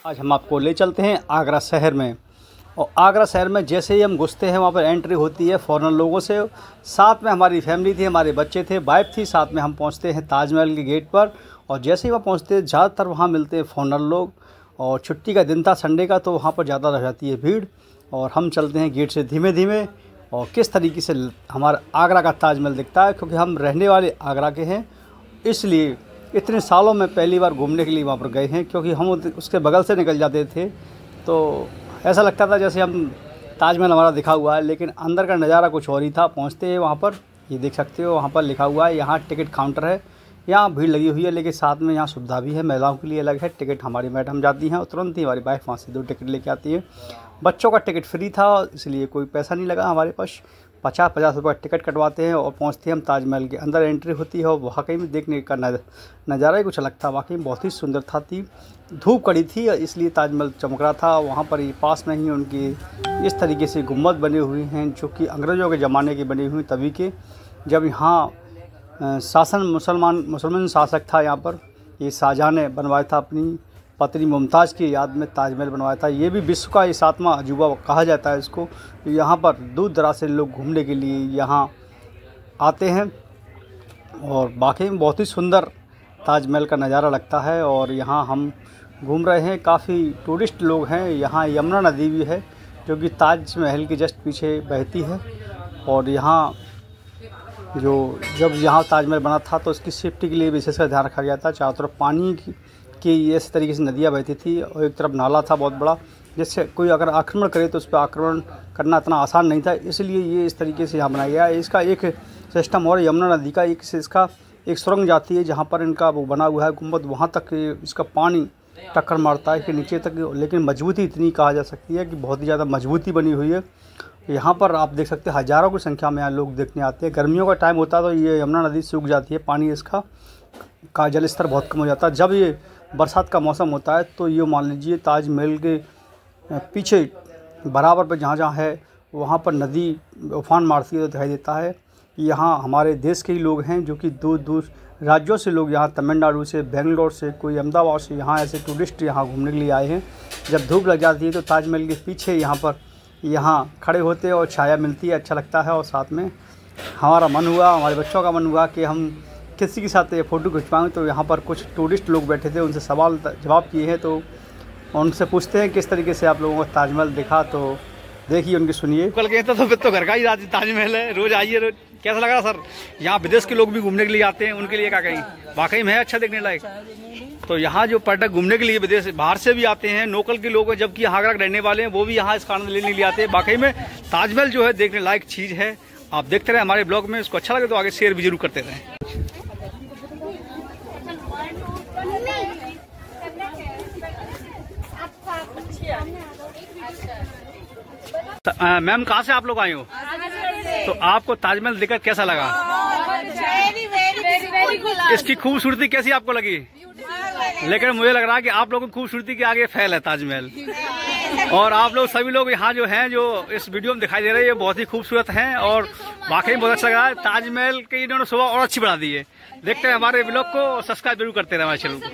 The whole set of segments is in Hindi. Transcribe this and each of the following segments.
आज हम आपको ले चलते हैं आगरा शहर में। और आगरा शहर में जैसे ही हम घुसते हैं वहाँ पर एंट्री होती है फ़ॉरेन लोगों से। साथ में हमारी फैमिली थी, हमारे बच्चे थे, वाइफ थी, साथ में हम पहुँचते हैं ताजमहल के गेट पर। और जैसे ही वहाँ पहुँचते हैं ज़्यादातर वहाँ मिलते हैं फ़ॉरेनर लोग। और छुट्टी का दिन था संडे का, तो वहाँ पर ज़्यादा रह जाती है भीड़। और हम चलते हैं गेट से धीमे धीमे और किस तरीके से हमारा आगरा का ताजमहल दिखता है, क्योंकि हम रहने वाले आगरा के हैं, इसलिए इतने सालों में पहली बार घूमने के लिए वहाँ पर गए हैं। क्योंकि हम उसके बगल से निकल जाते थे तो ऐसा लगता था जैसे हम ताजमहल हमारा दिखा हुआ है, लेकिन अंदर का नज़ारा कुछ और ही था। पहुँचते हैं वहाँ पर, ये देख सकते हो वहाँ पर लिखा हुआ है यहाँ टिकट काउंटर है। यहाँ भीड़ लगी हुई है, लेकिन साथ में यहाँ सुविधा भी है, महिलाओं के लिए अलग है। टिकट हमारी मैडम जाती हैं और तुरंत ही हमारी वाइफ वहाँ से 2 टिकट लेके आती है। बच्चों का टिकट फ्री था, इसलिए कोई पैसा नहीं लगा हमारे पास। 50-50 रुपये टिकट कटवाते हैं और पहुँचते हैं हम ताजमहल के अंदर। एंट्री होती है और वाकई में देखने का नज़ारा ही कुछ अलग था। वाकई में बहुत ही सुंदरता थी। धूप कड़ी थी इसलिए ताजमहल चमक रहा था। वहाँ पर ही पास में ही उनकी इस तरीके से गुम्बद बने हुए हैं, जो कि अंग्रेज़ों के ज़माने के बने हुए, तभी के जब यहाँ शासन मुसलमान शासक था। यहाँ पर ये शाहजहाँ ने बनवाया था, अपनी पत्नी मुमताज़ की याद में ताजमहल बनवाया था। ये भी विश्व का 7वां अजूबा कहा जाता है इसको। यहाँ पर दूर दराज से लोग घूमने के लिए यहाँ आते हैं और वाकई में बहुत ही सुंदर ताजमहल का नज़ारा लगता है। और यहाँ हम घूम रहे हैं, काफ़ी टूरिस्ट लोग हैं। यहाँ यमुना नदी भी है, जो कि ताजमहल के जस्ट पीछे बहती है। और यहाँ जब यहाँ ताजमहल बना था तो इसकी सेफ्टी के लिए विशेषकर ध्यान रखा गया था। चारों तरफ पानी की इस तरीके से नदियाँ बहती थी और एक तरफ नाला था बहुत बड़ा, जिससे कोई अगर आक्रमण करे तो उस पर आक्रमण करना इतना आसान नहीं था। इसलिए ये इस तरीके से यहाँ बनाया गया है। इसका एक सिस्टम और यमुना नदी का इसका एक सुरंग जाती है, जहाँ पर इनका वो बना हुआ है गुम्बद, वहाँ तक इसका पानी टक्कर मारता है कि नीचे तक। लेकिन मजबूती इतनी कहा जा सकती है कि बहुत ही ज़्यादा मजबूती बनी हुई है। यहाँ पर आप देख सकते हैं हज़ारों की संख्या में यहाँ लोग देखने आते हैं। गर्मियों का टाइम होता है तो ये यमुना नदी सूख जाती है, पानी इसका का जल स्तर बहुत कम हो जाता है। जब ये बरसात का मौसम होता है तो ये मान लीजिए ताजमहल के पीछे बराबर पर जहाँ है वहाँ पर नदी उफान मारती है तो दिखाई देता है। यहाँ हमारे देश के ही लोग हैं, जो कि दूर दूर राज्यों से लोग यहाँ तमिलनाडु से, बेंगलोर से, कोई अहमदाबाद से, यहाँ ऐसे टूरिस्ट यहाँ घूमने के लिए आए हैं। जब धूप लग जाती है तो ताजमहल के पीछे यहाँ खड़े होते हैं और छाया मिलती है, अच्छा लगता है। और साथ में हमारा मन हुआ, हमारे बच्चों का मन हुआ कि हम किसी के साथ फ़ोटो खिंचवाएँ। तो यहाँ पर कुछ टूरिस्ट लोग बैठे थे, उनसे सवाल जवाब किए हैं, तो उनसे पूछते हैं किस तरीके से आप लोगों को ताजमहल दिखा। तो देखिए, उनकी सुनिए। कल गए तो फिर तो घर का ही ताजमहल है, रोज़ आइए। रोज कैसा लगा सर? यहाँ विदेश के लोग भी घूमने के लिए आते हैं, उनके लिए क्या कहें? वाकई में है अच्छा देखने लायक। तो यहाँ जो पर्यटक घूमने के लिए विदेश बाहर से भी आते हैं, लोकल के लोग हैं, जबकि यहाँ आगरा रहने वाले हैं, वो भी यहाँ इसका आनंद लेने के लिए आते हैं। वाकई में ताजमहल जो है देखने लायक चीज़ है। आप देखते रहे हमारे ब्लॉग में, इसको अच्छा लगे तो आगे शेयर भी जरूर करते रहें। मैम कहाँ से आप लोग आए हो? तो आपको ताजमहल देखकर कैसा लगा? इसकी खूबसूरती कैसी आपको लगी? लेकिन मुझे लग रहा है कि आप लोगों की खूबसूरती के आगे फैल है ताजमहल। और आप लोग सभी लोग यहाँ जो हैं, जो इस वीडियो में दिखाई दे रहे हैं, ये बहुत ही खूबसूरत हैं और वाकई बहुत अच्छा लग रहा है। ताजमहल की इन्होंने शोभा और अच्छी बढ़ा दी है। देखते हैं हमारे ब्लॉग को, सब्सक्राइब जरूर करते रहे हमारे चैनल को।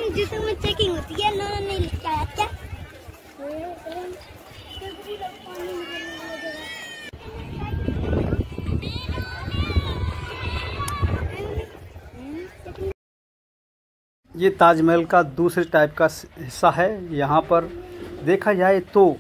जिसमें चेकिंग होती है, नहीं लिखा है क्या? ये ताजमहल का दूसरे टाइप का हिस्सा है। यहाँ पर देखा जाए तो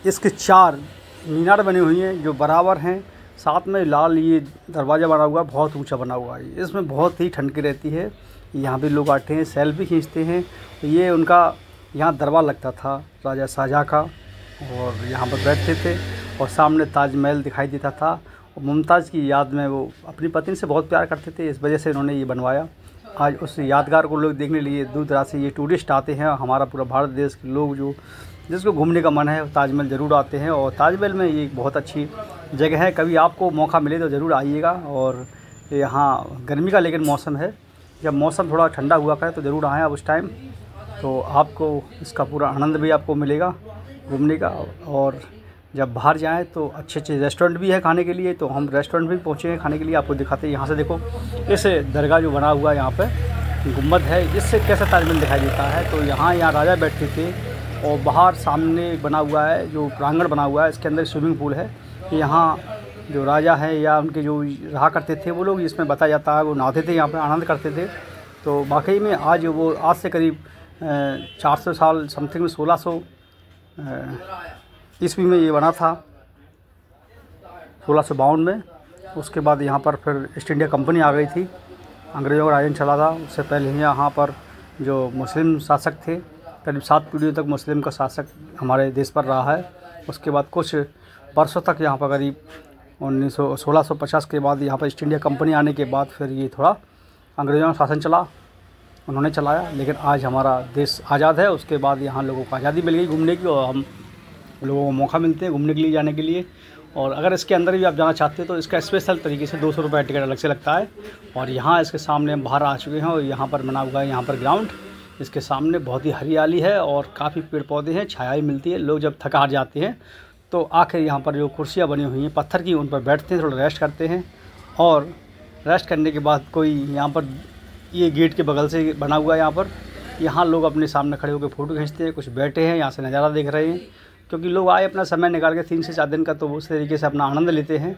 इसके 4 मीनार बनी हुई हैं जो बराबर हैं। साथ में लाल ये दरवाज़ा बना हुआ, बहुत ऊंचा बना हुआ है। इसमें बहुत ही ठंडकी रहती है। यहाँ भी लोग आते हैं, सेल्फी खींचते हैं। ये उनका यहाँ दरबार लगता था राजा शाहजहाँ का, और यहाँ पर बैठते थे और सामने ताजमहल दिखाई देता था। और मुमताज़ की याद में वो अपनी पत्नी से बहुत प्यार करते थे, इस वजह से उन्होंने ये बनवाया। आज उस यादगार को लोग देखने के लिए दूर दराज से ये टूरिस्ट आते हैं। हमारा पूरा भारत देश के लोग जो जिसको घूमने का मन है ताजमहल ज़रूर आते हैं। और ताजमहल में ये बहुत अच्छी जगह है, कभी आपको मौका मिले तो ज़रूर आइएगा। और यहाँ गर्मी का लेकिन मौसम है, जब मौसम थोड़ा ठंडा हुआ करे तो ज़रूर आएँ आप उस टाइम, तो आपको इसका पूरा आनंद भी आपको मिलेगा घूमने का। और जब बाहर जाएँ तो अच्छे अच्छे रेस्टोरेंट भी है खाने के लिए, तो हम रेस्टोरेंट भी पहुँचे हैं खाने के लिए। आपको दिखाते हैं, यहाँ से देखो इस दरगाह जो बना हुआ है यहाँ पे गुम्बद है, इससे कैसा ताजमहल दिखाई देता है। तो यहाँ राजा बैठते थे और बाहर सामने बना हुआ है जो प्रांगण बना हुआ है, इसके अंदर स्विमिंग पूल है। यहाँ जो राजा हैं या उनके जो रहा करते थे वो लोग, इसमें बताया जाता है वो नहाते थे, यहाँ पे आनंद करते थे। तो वाकई में आज से करीब 400 साल समथिंग में 1600 ईस्वी में ये बना था, 1652 में। उसके बाद यहाँ पर फिर ईस्ट इंडिया कंपनी आ गई थी, अंग्रेज़ों का राजन चला था। उससे पहले यहाँ पर जो मुस्लिम शासक थे, करीब 7 पीढ़ियों तक मुस्लिम का शासक हमारे देश पर रहा है। उसके बाद कुछ वर्षों तक यहाँ पर करीब 1650 के बाद यहाँ पर ईस्ट इंडिया कंपनी आने के बाद फिर ये थोड़ा अंग्रेज़ों का शासन चला, उन्होंने चलाया। लेकिन आज हमारा देश आज़ाद है, उसके बाद यहाँ लोगों को आज़ादी मिल गई घूमने की, और हम लोगों को मौका मिलते हैं घूमने के लिए, जाने के लिए। और अगर इसके अंदर भी आप जाना चाहते हो तो इसका स्पेशल तरीके से 200 रुपये टिकट अलग से लगता है। और यहाँ इसके सामने हम बाहर आ चुके हैं और यहाँ पर बना हुआ है यहाँ पर ग्राउंड, इसके सामने बहुत ही हरियाली है और काफ़ी पेड़ पौधे हैं, छाया भी मिलती है। लोग जब थक हार जाते हैं तो आखिर यहाँ पर जो कुर्सियाँ बनी हुई हैं पत्थर की, उन पर बैठते हैं, थोड़ा रेस्ट करते हैं। और रेस्ट करने के बाद कोई यहाँ पर ये गेट के बगल से बना हुआ है, यहाँ लोग अपने सामने खड़े होकर फ़ोटो खींचते हैं, कुछ बैठे हैं यहाँ से नज़ारा देख रहे हैं, क्योंकि लोग आए अपना समय निकाल के 3 से 4 दिन का, तो उस तरीके से अपना आनंद लेते हैं।